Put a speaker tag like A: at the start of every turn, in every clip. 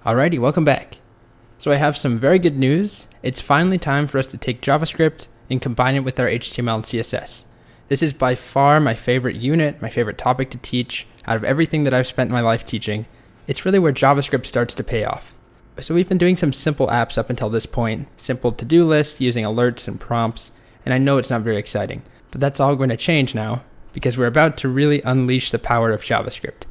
A: Alrighty, welcome back. So I have some very good news. It's finally time for us to take JavaScript and combine it with our HTML and CSS. This is by far my favorite unit, my favorite topic to teach. Out of everything that I've spent my life teaching, it's really where JavaScript starts to pay off. So we've been doing some simple apps up until this point, simple to-do lists using alerts and prompts, and I know it's not very exciting, but that's all going to change now because we're about to really unleash the power of JavaScript.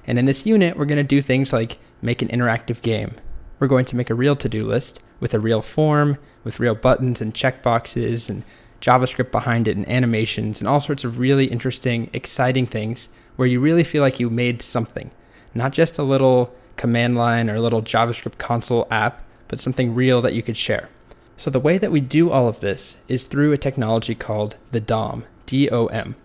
A: And in this unit, we're going to do things like make an interactive game. We're going to make a real to-do list with a real form, with real buttons and checkboxes and JavaScript behind it and animations and all sorts of really interesting, exciting things where you really feel like you made something. Not just a little command line or a little JavaScript console app, but something real that you could share. So the way that we do all of this is through a technology called the DOM, D-O-M.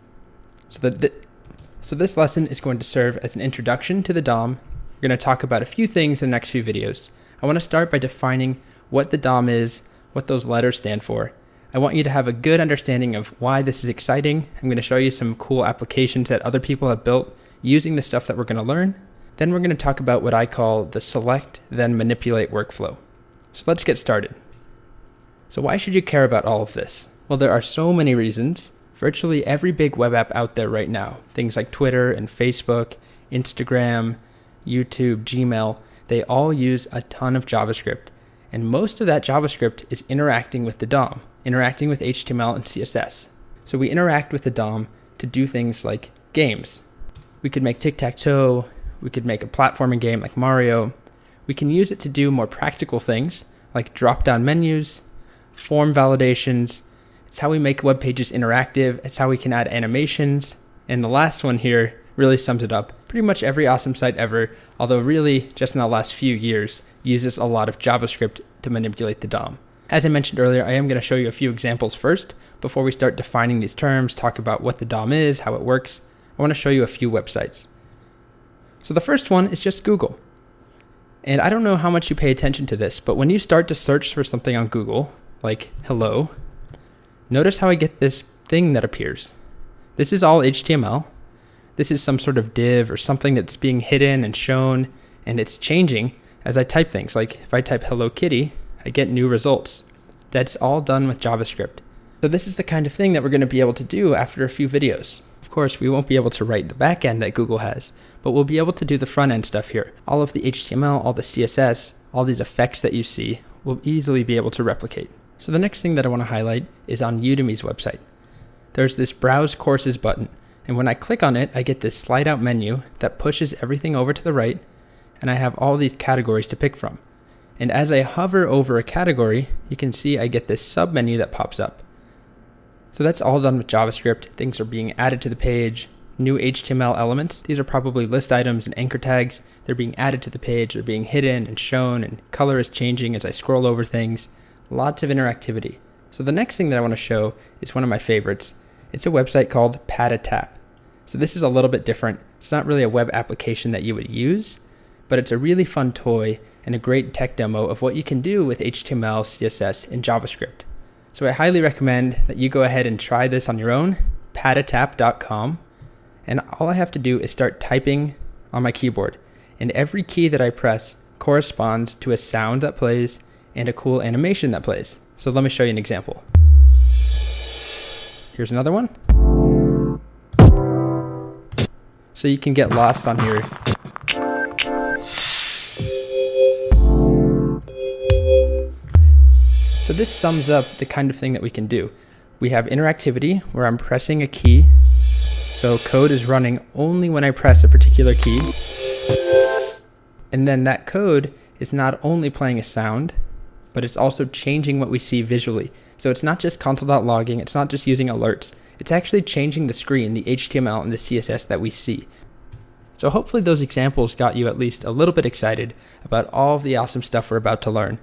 A: So this lesson is going to serve as an introduction to the DOM. We're going to talk about a few things in the next few videos. I want to start by defining what the DOM is, what those letters stand for. I want you to have a good understanding of why this is exciting. I'm going to show you some cool applications that other people have built using the stuff that we're going to learn. Then we're going to talk about what I call the select, then manipulate workflow. So let's get started. So why should you care about all of this? Well, there are so many reasons. Virtually every big web app out there right now, things like Twitter and Facebook, Instagram, YouTube, Gmail, they all use a ton of JavaScript. And most of that JavaScript is interacting with the DOM, interacting with HTML and CSS. So we interact with the DOM to do things like games. We could make tic-tac-toe, we could make a platforming game like Mario. We can use it to do more practical things like drop-down menus, form validations. It's how we make web pages interactive. It's how we can add animations. And the last one here really sums it up. Pretty much every awesome site ever, although really just in the last few years, uses a lot of JavaScript to manipulate the DOM. As I mentioned earlier, I am going to show you a few examples first before we start defining these terms, talk about what the DOM is, how it works. I want to show you a few websites. So the first one is just Google. And I don't know how much you pay attention to this, but when you start to search for something on Google, like hello, notice how I get this thing that appears. This is all HTML. This is some sort of div or something that's being hidden and shown, and it's changing as I type things. Like if I type Hello Kitty, I get new results. That's all done with JavaScript. So this is the kind of thing that we're going to be able to do after a few videos. Of course, we won't be able to write the backend that Google has, but we'll be able to do the front end stuff here. All of the HTML, all the CSS, all these effects that you see, we'll easily be able to replicate. So the next thing that I want to highlight is on Udemy's website. There's this Browse Courses button, and when I click on it, I get this slide out menu that pushes everything over to the right, and I have all these categories to pick from. And as I hover over a category, you can see I get this sub menu that pops up. So that's all done with JavaScript. Things are being added to the page, new HTML elements. These are probably list items and anchor tags. They're being added to the page, they're being hidden and shown, and color is changing as I scroll over things. Lots of interactivity. So the next thing that I want to show is one of my favorites. It's a website called Pad-a-Tap. So this is a little bit different. It's not really a web application that you would use, but it's a really fun toy and a great tech demo of what you can do with HTML, CSS, and JavaScript. So I highly recommend that you go ahead and try this on your own, padatap.com. And all I have to do is start typing on my keyboard. And every key that I press corresponds to a sound that plays and a cool animation that plays. So let me show you an example. Here's another one. So you can get lost on here. So this sums up the kind of thing that we can do. We have interactivity where I'm pressing a key. So code is running only when I press a particular key. And then that code is not only playing a sound, but it's also changing what we see visually. So it's not just console.logging, it's not just using alerts. It's actually changing the screen, the HTML and the CSS that we see. So hopefully those examples got you at least a little bit excited about all of the awesome stuff we're about to learn.